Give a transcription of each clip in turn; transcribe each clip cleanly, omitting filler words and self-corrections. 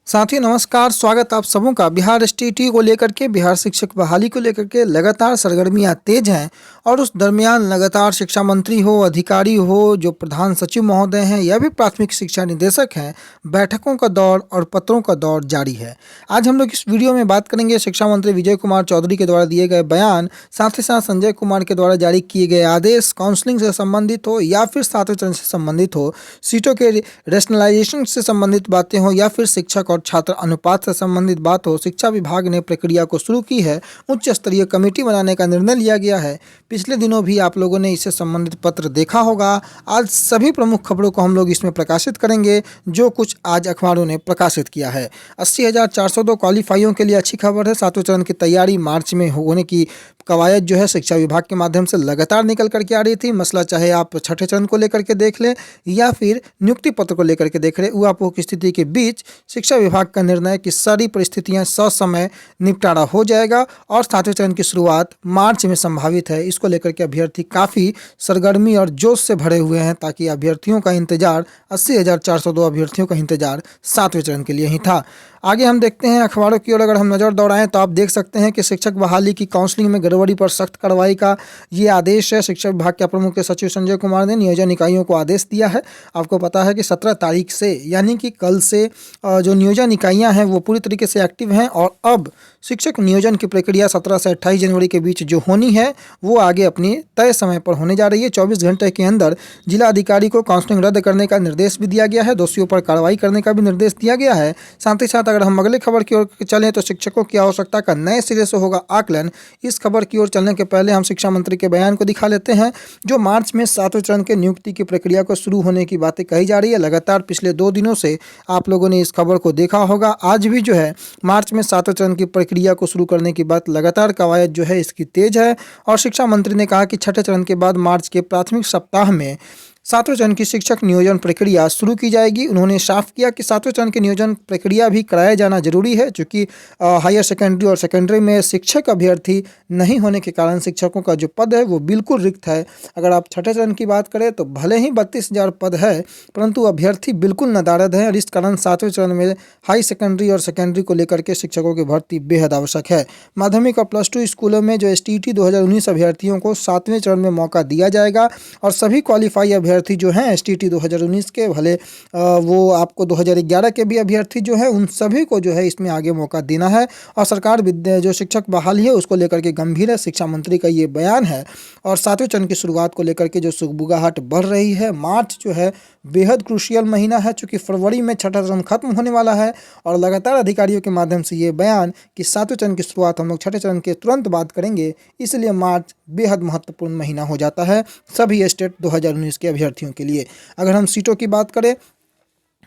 साथियों नमस्कार, स्वागत आप सबों का। बिहार एसटीईटी को लेकर के, बिहार शिक्षक बहाली को लेकर के लगातार सरगर्मियां तेज हैं और उस दरमियान लगातार शिक्षा मंत्री हो, अधिकारी हो, जो प्रधान सचिव महोदय हैं या भी प्राथमिक शिक्षा निदेशक हैं, बैठकों का दौर और पत्रों का दौर जारी है। आज हम लोग इस वीडियो में बात करेंगे शिक्षा मंत्री विजय कुमार चौधरी के द्वारा दिए गए बयान, साथ ही साथ संजय कुमार के द्वारा जारी किए गए आदेश, काउंसलिंग से संबंधित हो या फिर सातवें चरण से संबंधित हो, सीटों के रेशनलाइजेशन से संबंधित बातें हो या फिर शिक्षक और छात्र अनुपात से संबंधित बात हो। शिक्षा विभाग ने प्रक्रिया को शुरू की है, उच्च स्तरीय कमेटी बनाने का निर्णय लिया गया है। पिछले दिनों भी आप लोगों ने इससे संबंधित पत्र देखा होगा। आज सभी प्रमुख खबरों को हम लोग इसमें प्रकाशित करेंगे, जो कुछ आज अखबारों ने प्रकाशित किया है। 80,402 क्वालिफाइयों के लिए अच्छी खबर है। सातवें चरण की तैयारी मार्च में होने की कवायद जो है शिक्षा विभाग के माध्यम से लगातार निकल करके आ रही थी। मसला चाहे आप छठे चरण को लेकर के देख लें या फिर नियुक्ति पत्र को लेकर के देख लें, ऊहापोह की स्थिति के बीच शिक्षा विभाग का निर्णय कि सारी परिस्थितियां ससमय निपटारा हो जाएगा और सातवें चरण की शुरुआत मार्च में संभावित है। इसको लेकर के अभ्यर्थी काफ़ी सरगर्मी और जोश से भरे हुए हैं, ताकि अभ्यर्थियों का इंतजार 80,402 अभ्यर्थियों का इंतजार सातवें चरण के लिए ही था। आगे हम देखते हैं अखबारों की ओर। अगर हम नज़र दौड़ाएं तो आप देख सकते हैं कि शिक्षक बहाली की काउंसलिंग में गड़बड़ी पर सख्त कार्रवाई का ये आदेश है। शिक्षा विभाग के प्रमुख के सचिव संजय कुमार ने नियोजन इकाइयों को आदेश दिया है। आपको पता है कि 17 तारीख से यानी कि कल से जो नियोजन इकाइयां हैं वो पूरी तरीके से एक्टिव हैं और अब शिक्षक नियोजन की प्रक्रिया 17 से 28 जनवरी के बीच जो होनी है वो आगे अपनी तय समय पर होने जा रही है। 24 घंटे के अंदर जिला अधिकारी को काउंसलिंग रद्द करने का निर्देश भी दिया गया है। दोषियों पर कार्रवाई करने का भी निर्देश दिया गया है। साथ ही साथ अगर हम अगले खबर की ओर चलें तो शिक्षकों की आवश्यकता का नए सिरे से होगा आकलन। इस खबर की ओर चलने के पहले हम शिक्षा मंत्री के बयान को दिखा लेते हैं, जो मार्च में सातवें चरण के नियुक्ति की प्रक्रिया को शुरू होने की बातें कही जा रही है। लगातार पिछले 2 दिनों से आप लोगों ने इस खबर को देखा होगा। आज भी जो है मार्च में सातवें चरण की प्रक्रिया को शुरू करने की बात लगातार कवायद जो है इसकी तेज है और शिक्षा मंत्री ने कहा कि छठे चरण के बाद मार्च के प्राथमिक सप्ताह में सातवें चरण की शिक्षक नियोजन प्रक्रिया शुरू की जाएगी। उन्होंने साफ किया कि सातवें चरण की नियोजन प्रक्रिया भी कराया जाना जरूरी है, क्योंकि हायर सेकेंडरी और सेकेंडरी में शिक्षक अभ्यर्थी नहीं होने के कारण शिक्षकों का जो पद है वो बिल्कुल रिक्त है। अगर आप छठे चरण की बात करें तो भले ही 32,000 पद है, परंतु अभ्यर्थी बिल्कुल नदारद है और इस कारण सातवें चरण में हाई सेकेंडरी और सेकेंडरी को लेकर के शिक्षकों की भर्ती बेहद आवश्यक है। माध्यमिक और +2 स्कूलों में जो STET 2019 अभ्यर्थियों को सातवें चरण में मौका दिया जाएगा और सभी क्वालिफाई अभ्यर्थी जो हैं STET 2019 के, भले वो आपको 2011 के भी अभ्यर्थी जो है, उन सभी को जो है इसमें आगे मौका देना है और सरकार जो शिक्षक बहाली है उसको लेकर के गंभीर है। शिक्षा मंत्री का ये बयान है और सातवें चरण की शुरुआत को लेकर के जो सुगबुगाहट बढ़ रही है। मार्च जो है बेहद क्रूशियल महीना है, चूँकि फरवरी में छठा चरण खत्म होने वाला है और लगातार अधिकारियों के माध्यम से ये बयान कि सातवें चरण की शुरुआत हम लोग छठे चरण के तुरंत बाद करेंगे, इसलिए मार्च बेहद महत्वपूर्ण महीना हो जाता है सभी स्टेट 2019 के अभ्यर्थियों के लिए। अगर हम सीटों की बात करें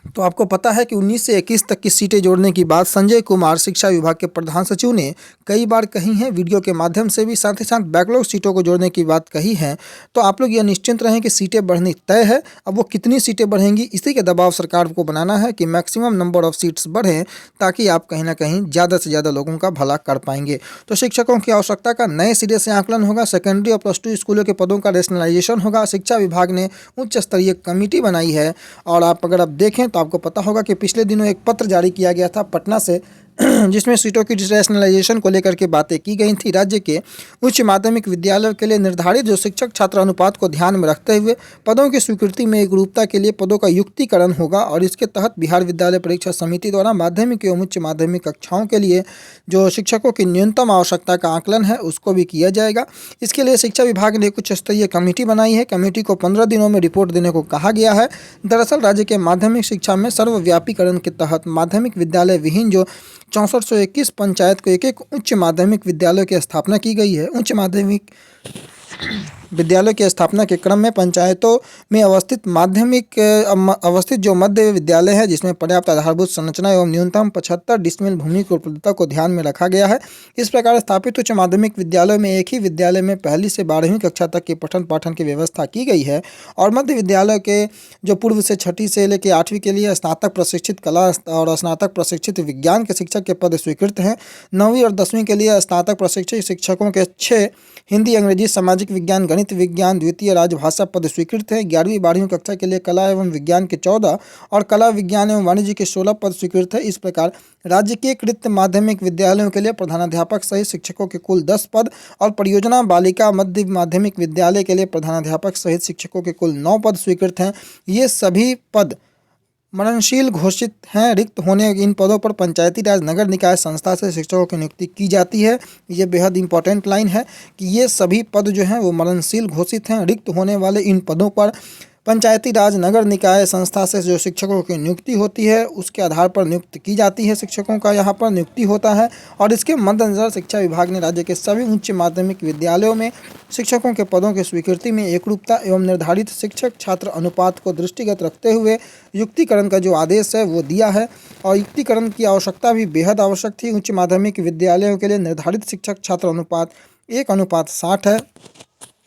तो आपको पता है कि 19 से 21 तक की सीटें जोड़ने की बात संजय कुमार शिक्षा विभाग के प्रधान सचिव ने कई बार कही है, वीडियो के माध्यम से भी। साथ ही साथ बैकलॉग सीटों को जोड़ने की बात कही है। तो आप लोग यह निश्चिंत रहें कि सीटें बढ़नी तय है। अब वो कितनी सीटें बढ़ेंगी, इसी के दबाव सरकार को बनाना है कि मैक्सिमम नंबर ऑफ सीट्स बढ़ें, ताकि आप कहीं ना कहीं ज़्यादा से ज़्यादा लोगों का भला कर पाएंगे। तो शिक्षकों की आवश्यकता का नए सिरे से आकलन होगा। सेकेंडरी और +2 स्कूलों के पदों का रेशनलाइजेशन होगा। शिक्षा विभाग ने उच्च स्तरीय कमेटी बनाई है और अगर आप देखें तो आपको पता होगा कि पिछले दिनों एक पत्र जारी किया गया था पटना से, जिसमें सीटों की रैशनलाइजेशन को लेकर के बातें की गई थी। राज्य के उच्च माध्यमिक विद्यालयों के लिए निर्धारित जो शिक्षक छात्र अनुपात को ध्यान में रखते हुए पदों की स्वीकृति में एकरूपता के लिए पदों का युक्तिकरण होगा और इसके तहत बिहार विद्यालय परीक्षा समिति द्वारा माध्यमिक एवं उच्च माध्यमिक कक्षाओं के लिए जो शिक्षकों की न्यूनतम आवश्यकता का आकलन है उसको भी किया जाएगा। इसके लिए शिक्षा विभाग ने उच्च स्तरीय कमेटी बनाई है। कमेटी को 15 दिनों में रिपोर्ट देने को कहा गया है। दरअसल राज्य के माध्यमिक शिक्षा में सर्वव्यापीकरण के तहत माध्यमिक विद्यालय विहीन जो 6421 पंचायत को एक उच्च माध्यमिक विद्यालयों की स्थापना की गई है। उच्च माध्यमिक विद्यालय की स्थापना के क्रम में पंचायतों में अवस्थित जो मध्य विद्यालय है, जिसमें पर्याप्त आधारभूत संरचना एवं न्यूनतम 75 डिसमिल भूमि की उपलब्धता को ध्यान में रखा गया है। इस प्रकार स्थापित उच्च माध्यमिक विद्यालयों में एक ही विद्यालय में पहली से 12वीं कक्षा तक के पठन पाठन की व्यवस्था की गई है और मध्य विद्यालय के जो पूर्व से 6ठी से लेकर 8वीं के लिए स्नातक प्रशिक्षित कला और स्नातक प्रशिक्षित विज्ञान के शिक्षक के पद स्वीकृत हैं। 9वीं और 10वीं के लिए स्नातक प्रशिक्षित शिक्षकों के 6 हिंदी, अंग्रेजी, सामाजिक विज्ञान, गणित गणित विज्ञान द्वितीय राजभाषा पद स्वीकृत है। 11वीं-12वीं कक्षा के लिए कला एवं विज्ञान के 14 और कला विज्ञान एवं वाणिज्य के 16 पद स्वीकृत है। इस प्रकार राज्य के कृत माध्यमिक विद्यालयों के लिए प्रधानाध्यापक सहित शिक्षकों के कुल 10 पद और परियोजना बालिका मध्य माध्यमिक विद्यालय के लिए प्रधानाध्यापक सहित शिक्षकों के कुल 9 पद स्वीकृत हैं। ये सभी पद मननशील घोषित हैं। रिक्त होने इन पदों पर पंचायती राज नगर निकाय संस्था से शिक्षकों की नियुक्ति की जाती है। ये बेहद इंपॉर्टेंट लाइन है कि ये सभी पद जो हैं वो मननशील घोषित हैं। रिक्त होने वाले इन पदों पर पंचायती राज नगर निकाय संस्था से जो शिक्षकों की नियुक्ति होती है उसके आधार पर नियुक्त की जाती है। शिक्षकों का यहाँ पर नियुक्ति होता है और इसके मद्देनजर शिक्षा विभाग ने राज्य के सभी उच्च माध्यमिक विद्यालयों में शिक्षकों के पदों की स्वीकृति में एकरूपता एवं निर्धारित शिक्षक छात्र अनुपात को दृष्टिगत रखते हुए युक्तिकरण का जो आदेश है वो दिया है। और युक्तिकरण की आवश्यकता भी बेहद आवश्यक थी। उच्च माध्यमिक विद्यालयों के लिए निर्धारित शिक्षक छात्र अनुपात 1:60 है।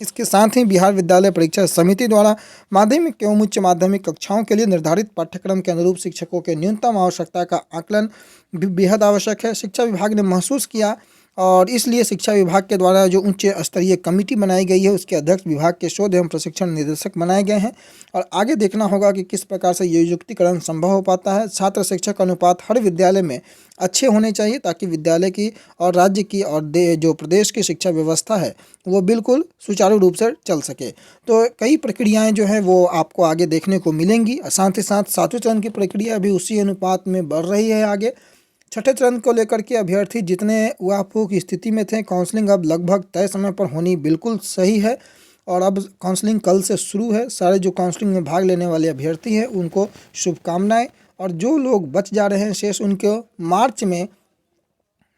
इसके साथ ही बिहार विद्यालय परीक्षा समिति द्वारा माध्यमिक एवं उच्च माध्यमिक कक्षाओं के लिए निर्धारित पाठ्यक्रम के अनुरूप शिक्षकों के न्यूनतम आवश्यकता का आकलन भी बेहद आवश्यक है। शिक्षा विभाग ने महसूस किया और इसलिए शिक्षा विभाग के द्वारा जो उच्च स्तरीय कमेटी बनाई गई है उसके अध्यक्ष विभाग के शोध एवं प्रशिक्षण निदेशक बनाए गए हैं। और आगे देखना होगा कि किस प्रकार से ये युक्तिकरण संभव हो पाता है। छात्र शिक्षक अनुपात हर विद्यालय में अच्छे होने चाहिए ताकि विद्यालय की और राज्य की और जो प्रदेश की शिक्षा व्यवस्था है वो बिल्कुल सुचारू रूप से चल सके। तो कई प्रक्रियाएं जो हैं वो आपको आगे देखने को मिलेंगी। साथ ही साथ 7वें चरण की प्रक्रिया भी उसी अनुपात में बढ़ रही है आगे। 6ठे चरण को लेकर के अभ्यर्थी जितने उहापोह की स्थिति में थे, काउंसलिंग अब लगभग तय समय पर होनी बिल्कुल सही है। और अब काउंसलिंग कल से शुरू है। सारे जो काउंसलिंग में भाग लेने वाले अभ्यर्थी हैं उनको शुभकामनाएं। और जो लोग बच जा रहे हैं शेष उनको मार्च में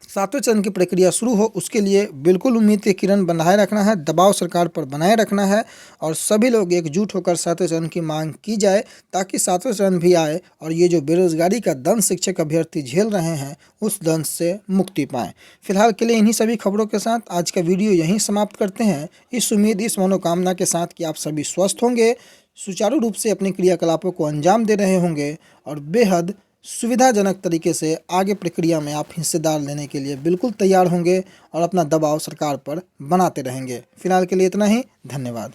7वें चरण की प्रक्रिया शुरू हो उसके लिए बिल्कुल उम्मीद की किरण बनाए रखना है, दबाव सरकार पर बनाए रखना है और सभी लोग एकजुट होकर 7वें चरण की मांग की जाए ताकि 7वें चरण भी आए और ये जो बेरोजगारी का दंश शिक्षक अभ्यर्थी झेल रहे हैं उस दंश से मुक्ति पाएँ। फिलहाल के लिए इन्हीं सभी खबरों के साथ आज का वीडियो यहीं समाप्त करते हैं। इस उम्मीद इस मनोकामना के साथ कि आप सभी स्वस्थ होंगे, सुचारू रूप से अपने क्रियाकलापों को अंजाम दे रहे होंगे और बेहद सुविधाजनक तरीके से आगे प्रक्रिया में आप हिस्सेदार लेने के लिए बिल्कुल तैयार होंगे और अपना दबाव सरकार पर बनाते रहेंगे। फिलहाल के लिए इतना ही। धन्यवाद।